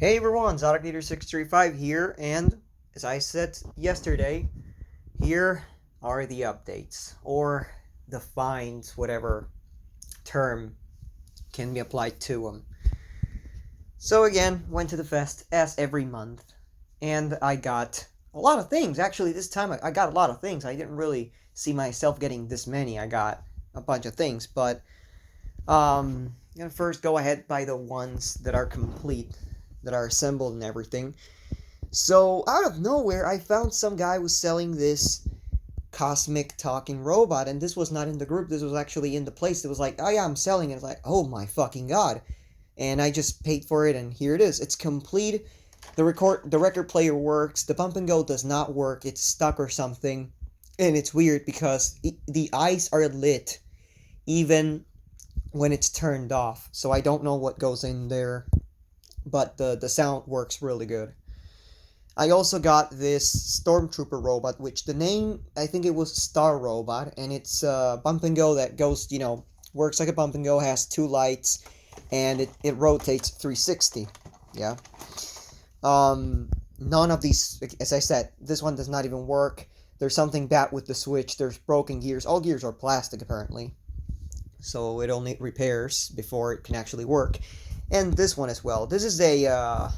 Hey everyone, Leader635 here, and as I said yesterday, here are the updates, or the fines, whatever term can be applied to them. So again, went to the fest as every month, and I got a lot of things. Actually, this time I got a lot of things. I didn't really see myself getting this many. I got a bunch of things, but I'm gonna first go ahead by the ones that are complete, that are assembled and everything. So out of nowhere, I found some guy was selling this cosmic talking robot, and this was not in the group. This was actually in the place. It was like, oh yeah, I'm selling it. It's like, oh my fucking god! And I just paid for it, and here it is. It's complete. The record player works. The pump and go does not work. It's stuck or something, and it's weird because the eyes are lit even when it's turned off. So I don't know what goes in there, but the sound works really good. I also got this Stormtrooper robot, which the name, I think it was Star Robot, and it's a bump and go that goes, works like a bump and go, has two lights, and it rotates 360. Yeah. None of these, as I said, this one does not even work. There's something bad with the switch. There's broken gears. All gears are plastic, apparently. So it only repairs before it can actually work. And this one as well. This is a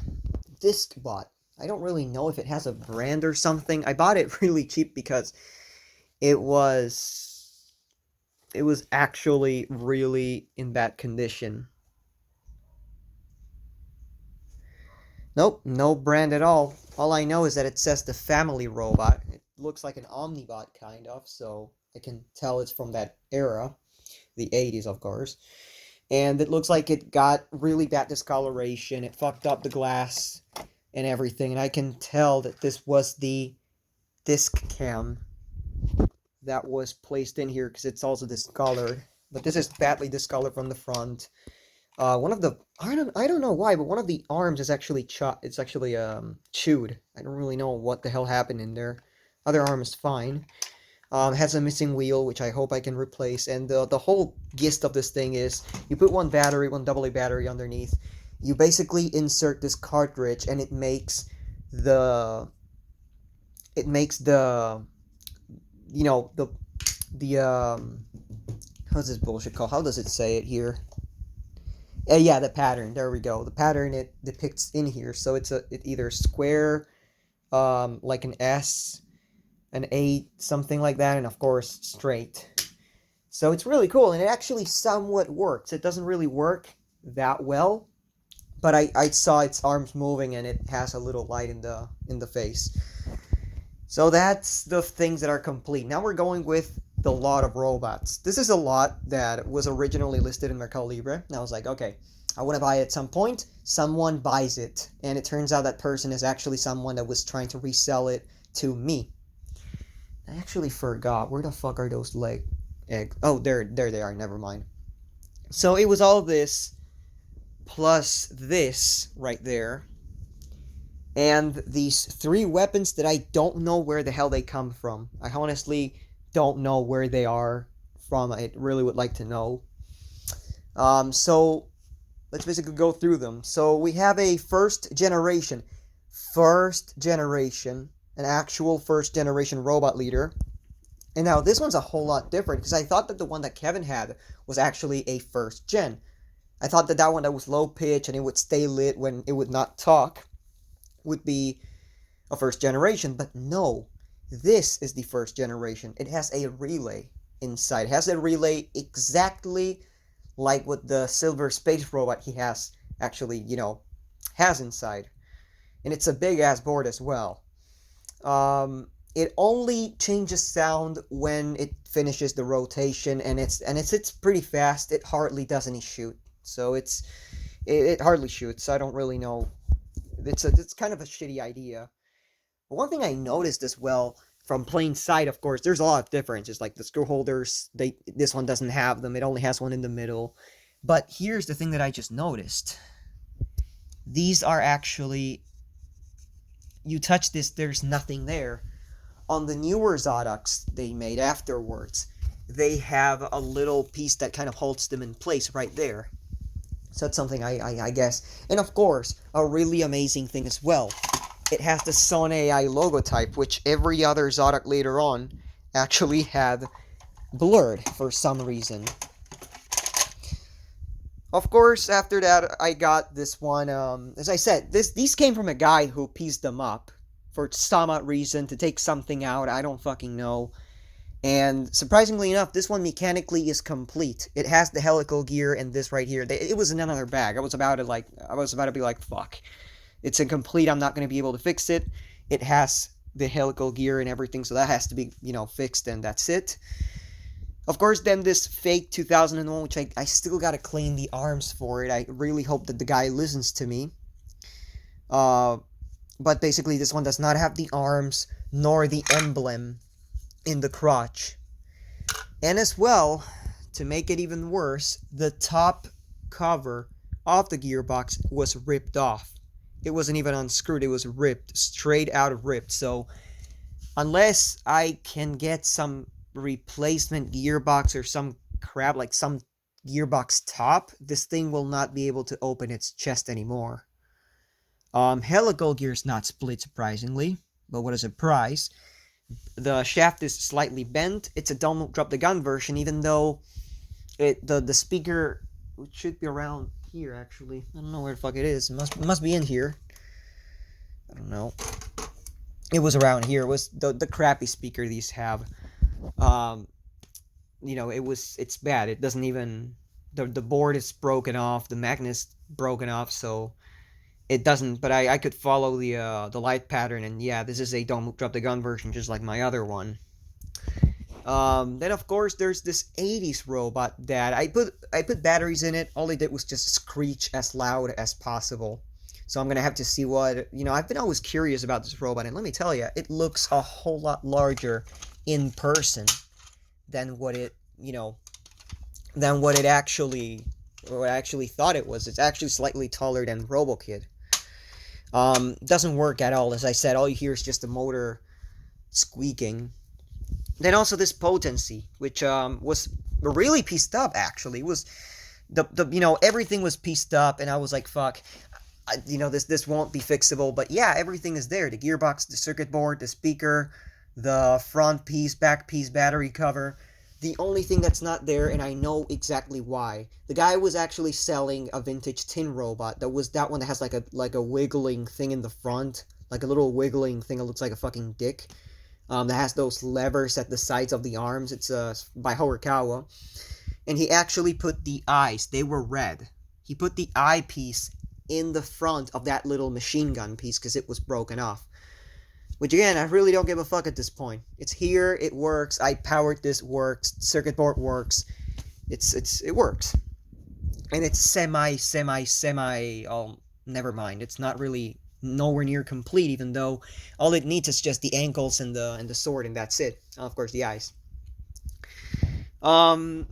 disc bot. I don't really know if it has a brand or something. I bought it really cheap because it was actually really in bad condition. Nope, no brand at all. All I know is that it says the family robot. It looks like an Omnibot kind of, so I can tell it's from that era, the 80s of course. And it looks like it got really bad discoloration. It fucked up the glass and everything, and I can tell that this was the disc cam that was placed in here because it's also discolored. But this is badly discolored from the front. One of the I don't know why, but one of the arms is actually chewed. I don't really know what the hell happened in there. Other arm is fine. Has a missing wheel, which I hope I can replace. And the whole gist of this thing is you put one AA battery underneath. You basically insert this cartridge, and it makes the how's this bullshit called? How does it say it here? Yeah, the pattern. There we go. The pattern it depicts in here. So it's either square, like an S, an 8, something like that, and of course straight. So it's really cool, and it actually somewhat works. It doesn't really work that well, but I saw its arms moving, and it has a little light in the face. So that's the things that are complete. Now we're going with the lot of robots. This is a lot that was originally listed in Mercado Libre, and I was like, okay, I want to buy it at some point. Someone buys it, and it turns out that person is actually someone that was trying to resell it to me. I actually forgot. Where the fuck are those eggs? Oh, there they are. Never mind. So it was all this plus this right there, and these 3 weapons that I don't know where the hell they come from. I honestly don't know where they are from. I really would like to know. So let's basically go through them. So we have a first generation, an actual first generation robot leader. And now this one's a whole lot different because I thought that the one that Kevin had was actually a first gen. I thought that one that was low pitch and it would stay lit when it would not talk would be a first generation, but no. This is the first generation. It has a relay inside. It has a relay exactly like what the silver space robot he has actually, has inside. And it's a big ass board as well. It only changes sound when it finishes the rotation, and it's pretty fast. It hardly does any shoot. So it hardly shoots. I don't really know. It's kind of a shitty idea. But one thing I noticed as well from plain sight, of course, there's a lot of differences. Like the screw holders, this one doesn't have them. It only has one in the middle. But here's the thing that I just noticed. These are actually, you touch this, there's nothing there. On the newer Zodoks they made afterwards, they have a little piece that kind of holds them in place right there. So that's something I guess. And of course, a really amazing thing as well. It has the Son AI logo type, which every other Zodak later on actually had blurred for some reason. Of course, after that, I got this one. As I said, these came from a guy who pieced them up for some odd reason to take something out. I don't fucking know. And surprisingly enough, this one mechanically is complete. It has the helical gear and this right here. It was in another bag. I was about to be like, fuck. It's incomplete. I'm not gonna be able to fix it. It has the helical gear and everything, so that has to be, fixed, and that's it. Of course, then this fake 2001, which I still gotta clean the arms for it. I really hope that the guy listens to me. But basically, this one does not have the arms nor the emblem in the crotch. And as well, to make it even worse, the top cover of the gearbox was ripped off. It wasn't even unscrewed, it was ripped, straight out of ripped. So, unless I can get some replacement gearbox or some crap, like some gearbox top, this thing will not be able to open its chest anymore. Helical gear is not split, surprisingly, but what a surprise. The shaft is slightly bent. It's a don't drop the gun version, even though the speaker should be around here, actually. I don't know where the fuck it is. It must be in here. I don't know. It was around here. It was the crappy speaker these have. It's bad. It doesn't even, the board is broken off, the magnet's broken off, so it doesn't, but I could follow the light pattern, and yeah, this is a don't drop the gun version, just like my other one. Then of course there's this 80s robot that I put batteries in it. All they did was just screech as loud as possible. So I'm gonna have to see what, I've been always curious about this robot, and let me tell you, it looks a whole lot larger in person than what it, than what I actually thought it was. It's actually slightly taller than Robo Kit. Doesn't work at all. As I said, all you hear is just the motor squeaking. Then also this potency, which was really pieced up. Actually, it was everything was pieced up, and I was like, fuck, this won't be fixable. But yeah, everything is there: the gearbox, the circuit board, the speaker, the front piece, back piece, battery cover. The only thing that's not there, and I know exactly why. The guy was actually selling a vintage tin robot. That one that has like a wiggling thing in the front, like a little wiggling thing that looks like a fucking dick. That has those levers at the sides of the arms. It's by Horikawa, and he actually put the eyes. They were red. He put the eyepiece in the front of that little machine gun piece because it was broken off. Which again, I really don't give a fuck at this point. It's here, it works, I powered this, works, circuit board works. It works. And it's semi, never mind. It's not really nowhere near complete, even though all it needs is just the ankles and the sword, and that's it. Of course, the eyes. The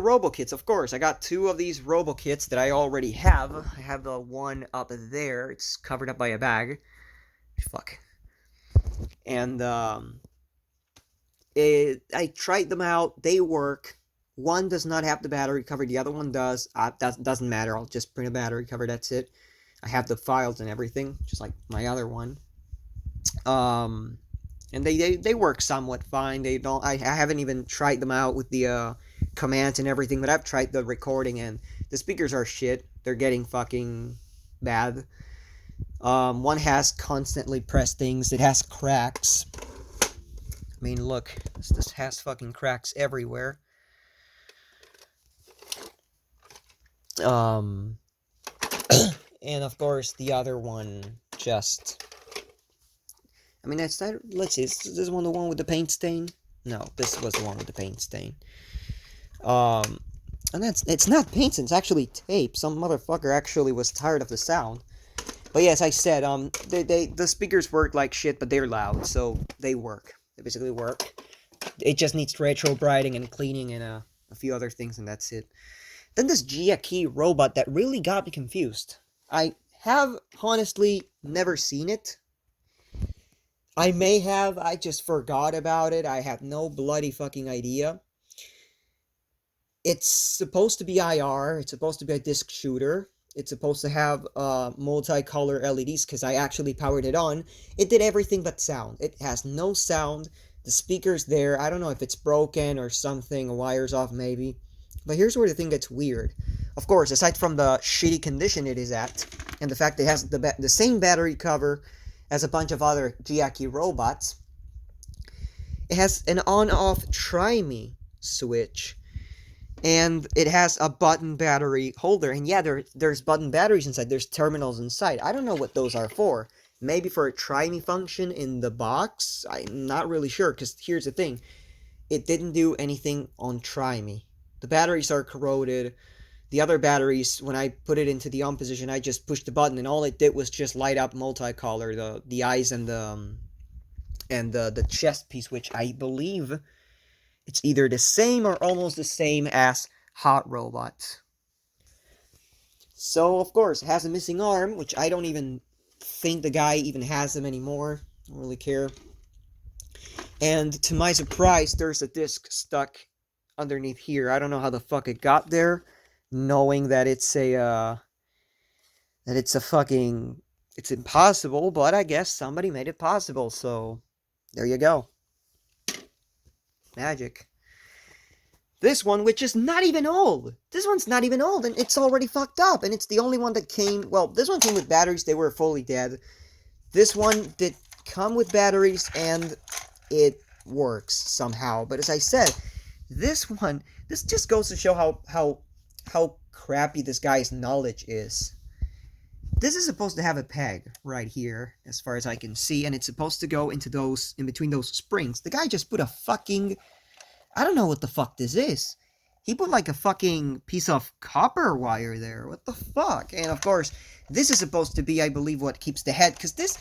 Robo Kits, of course. I got 2 of these Robo Kits that I already have. I have the one up there. It's covered up by a bag. Fuck. And I tried them out. They work. One does not have the battery cover. The other one does. That doesn't matter. I'll just print a battery cover. That's it. I have the files and everything, just like my other one. And they work somewhat fine. They don't. I haven't even tried them out with the commands and everything, but I've tried the recording, and the speakers are shit. They're getting fucking bad. One has constantly pressed things. It has cracks. I mean, look. This has fucking cracks everywhere. And of course, the other one just... I mean, let's see. Is this one the one with the paint stain? No, this was the one with the paint stain. And it's not paint stain. It's actually tape. Some motherfucker actually was tired of the sound. But yes, I said, the speakers work like shit, but they're loud, so they work. They basically work. It just needs retro brighting and cleaning and a few other things, and that's it. Then this Gia-Key robot that really got me confused. I have, honestly, never seen it. I may have, I just forgot about it. I have no bloody fucking idea. It's supposed to be IR. It's supposed to be a disc shooter. It's supposed to have multicolor LEDs because I actually powered it on. It did everything but sound. It has no sound. The speaker's there. I don't know if it's broken or something. A wire's off maybe. But here's where the thing gets weird. Of course, aside from the shitty condition it is at, and the fact that it has the same battery cover as a bunch of other Giaki robots, it has an on-off Try Me switch. And it has a button battery holder. And yeah, there's button batteries inside. There's terminals inside. I don't know what those are for. Maybe for a try me function in the box? I'm not really sure, because here's the thing. It didn't do anything on try me. The batteries are corroded. The other batteries, when I put it into the on position, I just pushed the button, and all it did was just light up multicolor, the eyes and the chest piece, which I believe it's either the same or almost the same as Hot Robots. So, of course, it has a missing arm, which I don't even think the guy even has them anymore. I don't really care. And to my surprise, there's a disc stuck underneath here. I don't know how the fuck it got there, knowing that it's it's impossible, but I guess somebody made it possible, so there you go. Magic. This one, which is not even old. This one's not even old, and it's already fucked up. And it's the only one that came... Well, this one came with batteries. They were fully dead. This one did come with batteries, and it works somehow. But as I said, this one... This just goes to show how crappy this guy's knowledge is. This is supposed to have a peg right here, as far as I can see, and it's supposed to go into those, in between those springs. The guy just put a fucking... I don't know what the fuck this is. He put like a fucking piece of copper wire there. What the fuck? And of course, this is supposed to be, I believe, what keeps the head, because this...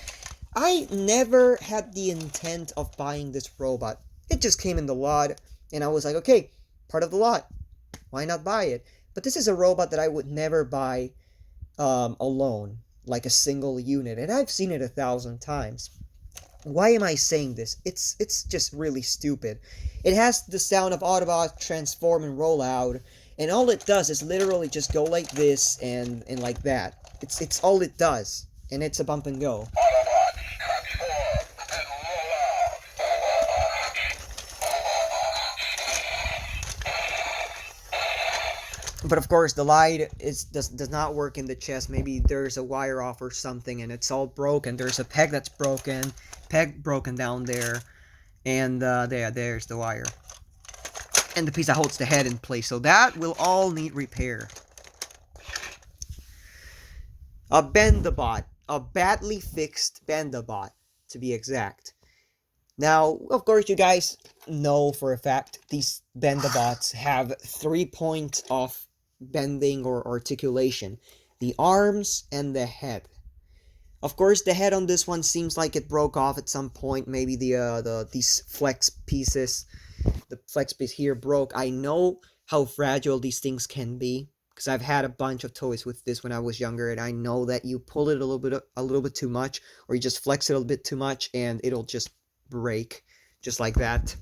I never had the intent of buying this robot. It just came in the lot, and I was like, okay, part of the lot. Why not buy it? But this is a robot that I would never buy alone, like a single unit, and I've seen it 1,000 times. Why am I saying this? It's just really stupid. It has the sound of Autobot transform and roll out, and all it does is literally just go like this and like that. It's all it does, and it's a bump and go. But of course, the light does not work in the chest. Maybe there's a wire off or something, and it's all broken. There's a peg that's broken, down there, and there's the wire, and the piece that holds the head in place. So that will all need repair. A Bendabot, a badly fixed Bendabot, to be exact. Now, of course, you guys know for a fact these Bendabots have 3 points of bending or articulation: the arms and the head. Of course, the head on this one seems like it broke off at some point. Maybe these flex pieces, the flex piece here broke. I know how fragile these things can be, because I've had a bunch of toys with this when I was younger, and I know that you pull it a little bit too much, or you just flex it a little bit too much, and it'll just break, just like that,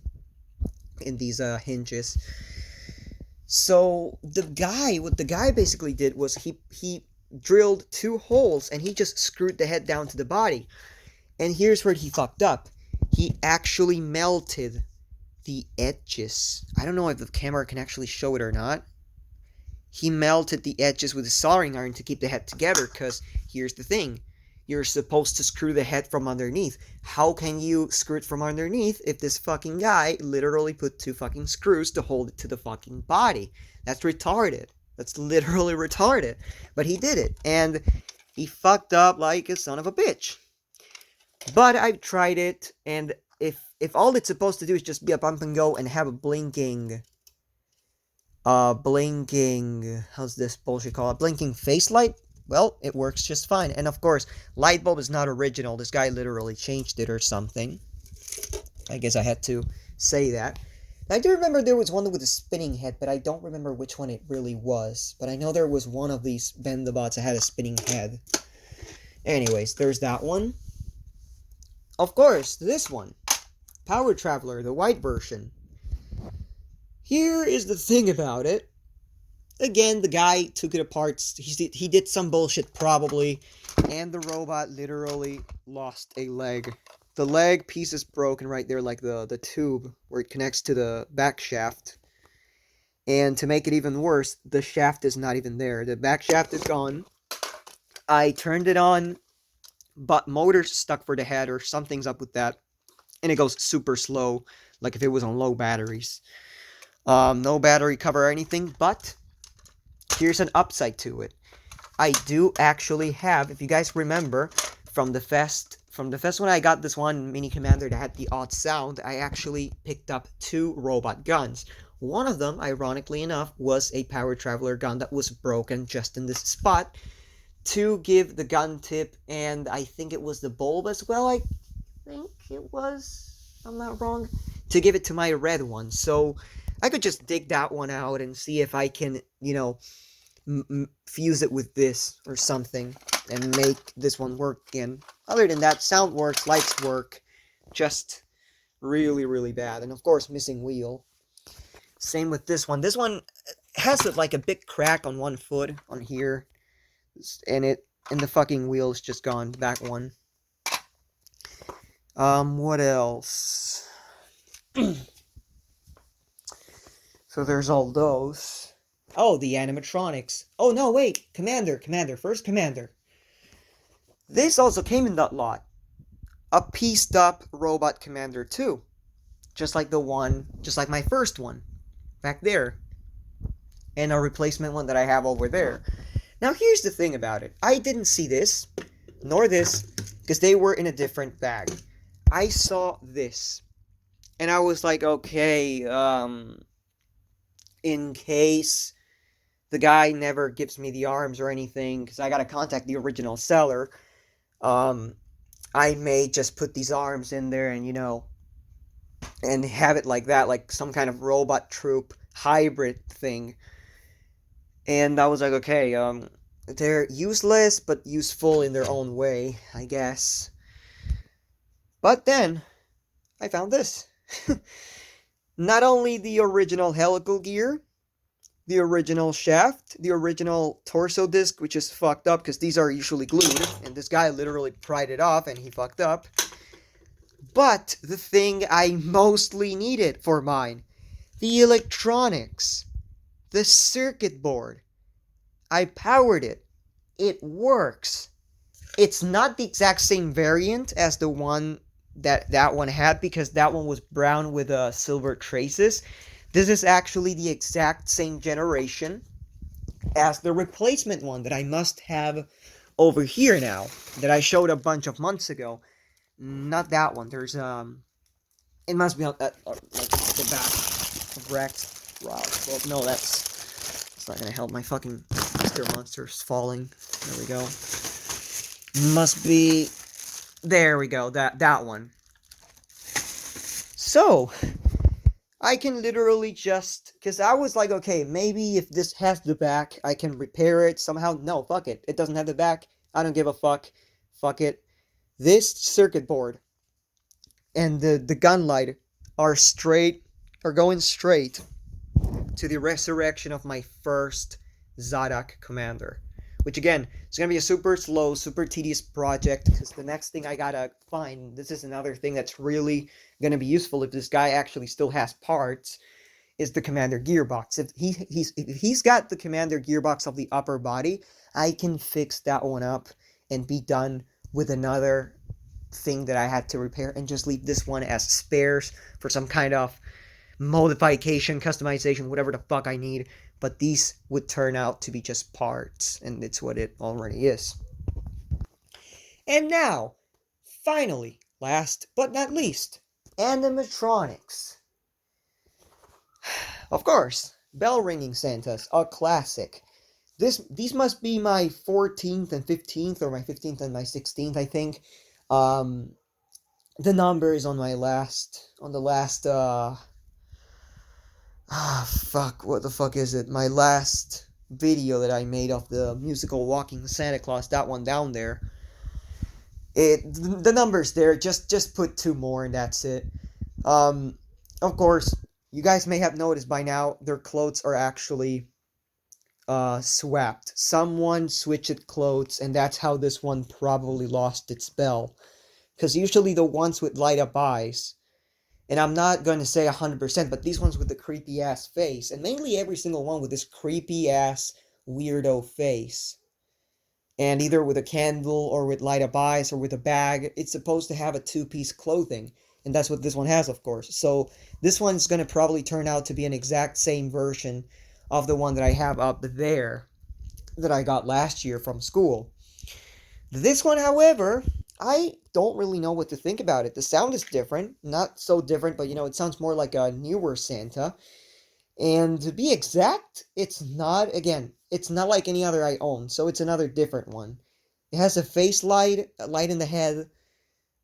in these hinges. So what the guy basically did was he drilled 2 holes, and he just screwed the head down to the body. And here's where he fucked up. He actually melted the edges. I don't know if the camera can actually show it or not. He melted the edges with a soldering iron to keep the head together, because here's the thing. You're supposed to screw the head from underneath. How can you screw it from underneath if this fucking guy literally put 2 fucking screws to hold it to the fucking body? That's retarded. That's literally retarded. But he did it, and he fucked up like a son of a bitch. But I've tried it, and if all it's supposed to do is just be a bump and go and have a blinking, how's this bullshit called? A blinking face light? Well, it works just fine. And of course, light bulb is not original. This guy literally changed it or something. I guess I had to say that. I do remember there was one with a spinning head, but I don't remember which one it really was. But I know there was one of these Bendabots that had a spinning head. Anyways, there's that one. Of course, this one. Power Traveler, the white version. Here is the thing about it. again, the guy took it apart. He did some bullshit probably, and the robot literally lost a leg. The leg piece is broken right there, like the tube where it connects to the back shaft. And to make it even worse, the shaft is not even there. The back shaft is gone. I turned it on, but motor's stuck for the head or something's up with that. And it goes super slow, like if it was on low batteries. No battery cover or anything, but here's an upside to it. I do actually have, if you guys remember, from the fest when I got this one mini commander that had the odd sound, I actually picked up 2 robot guns. One of them, ironically enough, was a power traveler gun that was broken just in this spot to give the gun tip, and I think it was the bulb as well, I think it was, I'm not wrong, to give it to my red one. So I could just dig that one out and see if I can, fuse it with this or something and make this one work again. Other than that, sound works, lights work, just really, really bad. And of course, missing wheel. Same with this one. This one has like a big crack on one foot on here, and the fucking wheel is just gone. Back one. What else? So there's all those. Oh, the animatronics. Oh no, wait, Commander, first Commander. This also came in that lot. A pieced up Robot Commander 2. Just like my first one. Back there. And a replacement one that I have over there. Now here's the thing about it. I didn't see this, nor this, because they were in a different bag. I saw this. And I was like, okay, in case the guy never gives me the arms or anything, because I gotta contact the original seller, I may just put these arms in there and, and have it like that, like some kind of robot troop hybrid thing. And I was like, okay, they're useless, but useful in their own way, I guess. But then, I found this. Not only the original helical gear, the original shaft, the original torso disc, which is fucked up because these are usually glued, and this guy literally pried it off and he fucked up. But the thing I mostly needed for mine, the electronics, the circuit board. I powered it. It works. It's not the exact same variant as the one that one had, because that one was brown with silver traces. This is actually the exact same generation as the replacement one that I must have over here now, that I showed a bunch of months ago. Not that one. There's it must be like the back of Rex. Wow. Well, no, that's not gonna help. My fucking monster's falling. There we go. Must be. There we go. That one. So I can literally just, because I was like, okay, maybe if this has the back, I can repair it somehow. No, fuck it. It doesn't have the back. I don't give a fuck. Fuck it. This circuit board and the gun light are going straight to the resurrection of my first Zadok commander. Which again, is going to be a super slow, super tedious project, because the next thing I gotta find, this is another thing that's really going to be useful if this guy actually still has parts, is the commander gearbox. If he's got the commander gearbox of the upper body, I can fix that one up and be done with another thing that I had to repair, and just leave this one as spares for some kind of modification, customization, whatever the fuck I need. But these would turn out to be just parts, and it's what it already is. And now, finally, last but not least, animatronics. Of course, bell ringing Santas, a classic. These must be my 14th and 15th, or my 15th and my 16th, I think. The number is on the last, fuck, what the fuck is it? My last video that I made of the musical Walking Santa Claus, that one down there. The number's there, just put 2 more and that's it. Of course, you guys may have noticed by now, their clothes are actually swapped. Someone switched clothes, and that's how this one probably lost its bell. Because usually the ones with light up eyes, and I'm not going to say 100%, but these ones with the creepy ass face, and mainly every single one with this creepy ass weirdo face, and either with a candle or with light up eyes or with a bag, it's supposed to have a two-piece clothing, and that's what this one has, of course. So this one's going to probably turn out to be an exact same version of the one that I have up there that I got last year from school. This one, however, I don't really know what to think about it. The sound is different, not so different, but it sounds more like a newer Santa. And to be exact, it's not like any other I own, so it's another different one. It has a face light, a light in the head,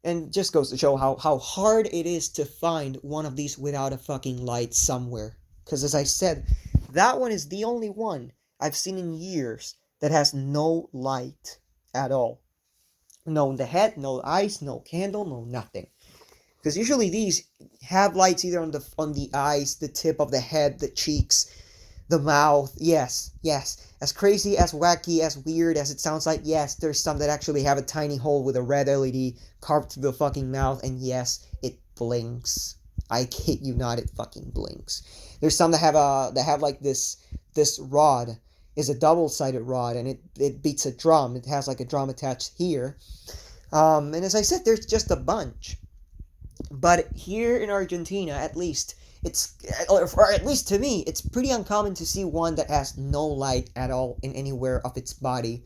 and just goes to show how hard it is to find one of these without a fucking light somewhere. Because as I said, that one is the only one I've seen in years that has no light at all. No in the head, no eyes, no candle, no nothing. Because usually these have lights either on the eyes, the tip of the head, the cheeks, the mouth. Yes, yes. As crazy, as wacky, as weird as it sounds like, yes, there's some that actually have a tiny hole with a red LED carved through the fucking mouth, and yes, it blinks. I kid you not, it fucking blinks. There's some that have like this rod is a double-sided rod, and it beats a drum. It has like a drum attached here. And as I said, there's just a bunch. But here in Argentina, at least, or at least to me, it's pretty uncommon to see one that has no light at all in anywhere of its body,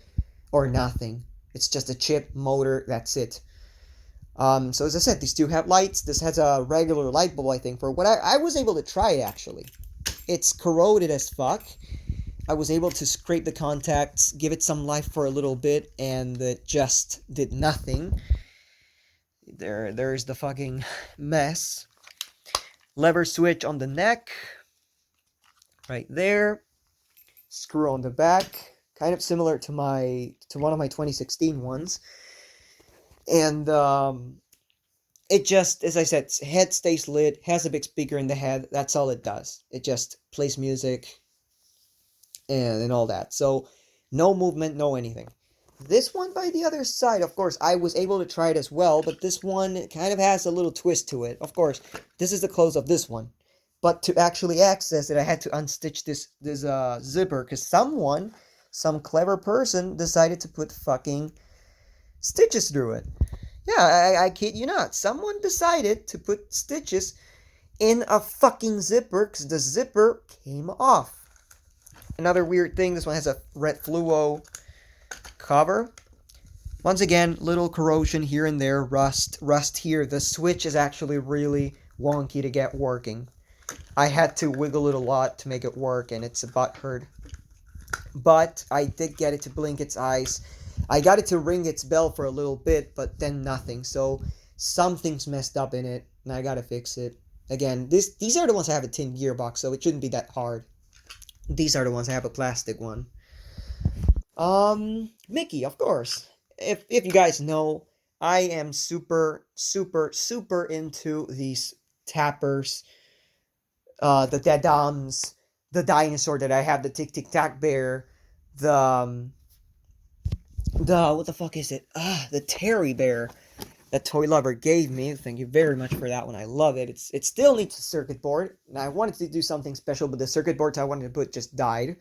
or nothing. It's just a chip, motor, that's it. So as I said, these two have lights. This has a regular light bulb, I think, for what I was able to try it, actually. It's corroded as fuck. I was able to scrape the contacts, give it some life for a little bit, and it just did nothing. There's the fucking mess. Lever switch on the neck. Right there. Screw on the back. Kind of similar to one of my 2016 ones. And it just, as I said, head stays lit, has a big speaker in the head. That's all it does. It just plays music and all that. So no movement, no anything. This one by the other side, of course, I was able to try it as well, but this one kind of has a little twist to it. Of course, this is the close of this one. But to actually access it, I had to unstitch this zipper, because some clever person, decided to put fucking stitches through it. Yeah, I kid you not. Someone decided to put stitches in a fucking zipper, because the zipper came off. Another weird thing, this one has a red fluo cover. Once again, little corrosion here and there, rust here. The switch is actually really wonky to get working. I had to wiggle it a lot to make it work, and it's a butthurt. But I did get it to blink its eyes. I got it to ring its bell for a little bit, but then nothing. So something's messed up in it, and I gotta fix it. Again, these are the ones that have a tin gearbox, so it shouldn't be that hard. These are the ones that have a plastic one. Mickey, of course. If you guys know, I am super into these tappers. The Dadams, the dinosaur that I have, the Tic Tic Tac bear, the what the fuck is it? The Terry bear that Toy Lover gave me. Thank you very much for that one. I love it. It still needs a circuit board. And I wanted to do something special, but the circuit boards I wanted to put just died.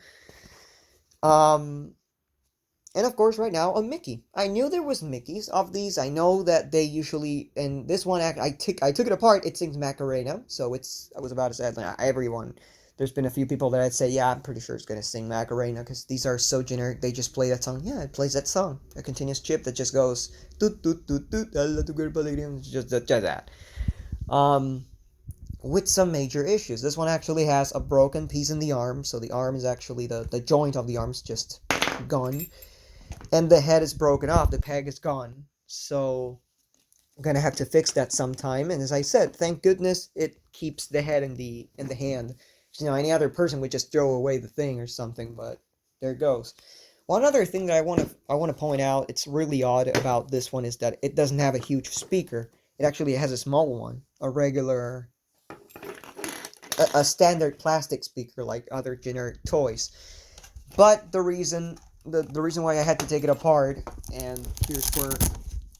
And of course, right now, a Mickey. I knew there was Mickeys of these. I know that they usually, and this one, I took it apart. It sings Macarena, so I was about to say, everyone. There's been a few people that I'd say, yeah, I'm pretty sure it's gonna sing Macarena, because these are so generic. They just play that song. Yeah, it plays that song. A continuous chip that just goes, toot toot toot toot, I love to go to just that. With some major issues. This one actually has a broken piece in the arm, so the arm is actually, the joint of the arm is just gone. And the head is broken off, the peg is gone. So I'm gonna have to fix that sometime. And as I said, thank goodness it keeps the head in the hand. Any other person would just throw away the thing or something, but there it goes. One other thing that I want to point out, it's really odd about this one, is that it doesn't have a huge speaker. It actually has a small one, a standard plastic speaker like other generic toys. But the reason why I had to take it apart, and here's where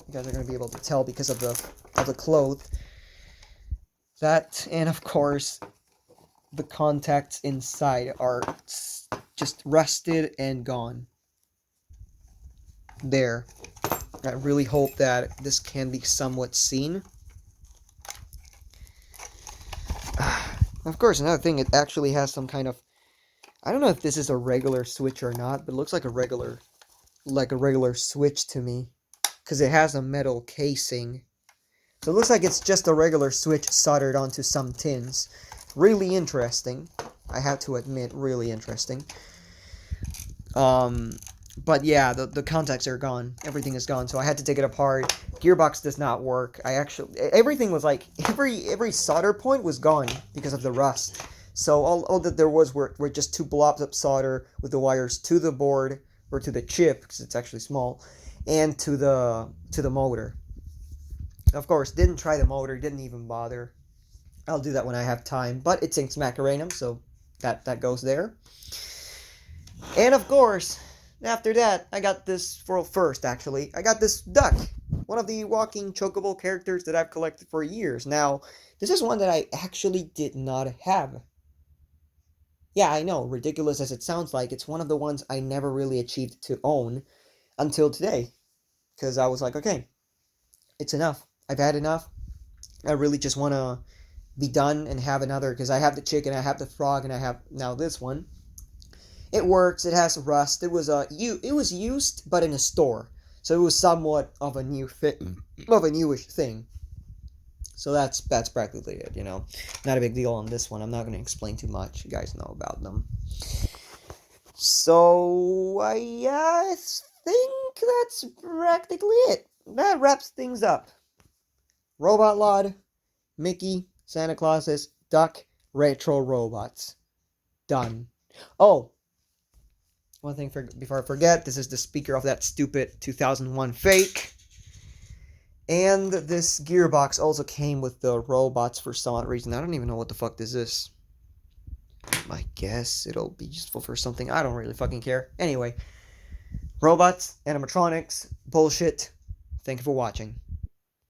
you guys are gonna be able to tell because of the cloth. That, and of course the contacts inside are just rusted and gone. There. I really hope that this can be somewhat seen. Of course, another thing, it actually has some kind of, I don't know if this is a regular switch or not, but it looks like a regular switch to me, because it has a metal casing. So it looks like it's just a regular switch soldered onto some tins. Really interesting. I have to admit, really interesting. But yeah, the contacts are gone. Everything is gone. So I had to take it apart. Gearbox does not work. Everything was like, every solder point was gone because of the rust. So all that there was were just two blobs of solder with the wires to the board, or to the chip, because it's actually small, and to the motor. Of course, didn't try the motor, didn't even bother. I'll do that when I have time, but it's Inks Macarenum, so that goes there. And of course, after that, I got this, for first actually, I got this duck. One of the walking chocobo characters that I've collected for years. Now, this is one that I actually did not have. Yeah, I know, ridiculous as it sounds like, it's one of the ones I never really achieved to own until today. Because I was like, okay, it's enough. I've had enough. I really just want to be done and have another, because I have the chicken, I have the frog, and I have now this one. It works. It has rust. It was used, but in a store, so it was somewhat of a newish thing. So that's practically it. Not a big deal on this one. I'm not going to explain too much. You guys know about them. So I think that's practically it. That wraps things up. Robot Lord, Mickey, Santa Clauses, Duck, Retro Robots. Done. Oh, one thing before I forget, this is the speaker of that stupid 2001 fake. And this gearbox also came with the robots for some odd reason. I don't even know what the fuck this is. I guess it'll be useful for something. I don't really fucking care. Anyway, robots, animatronics, bullshit. Thank you for watching.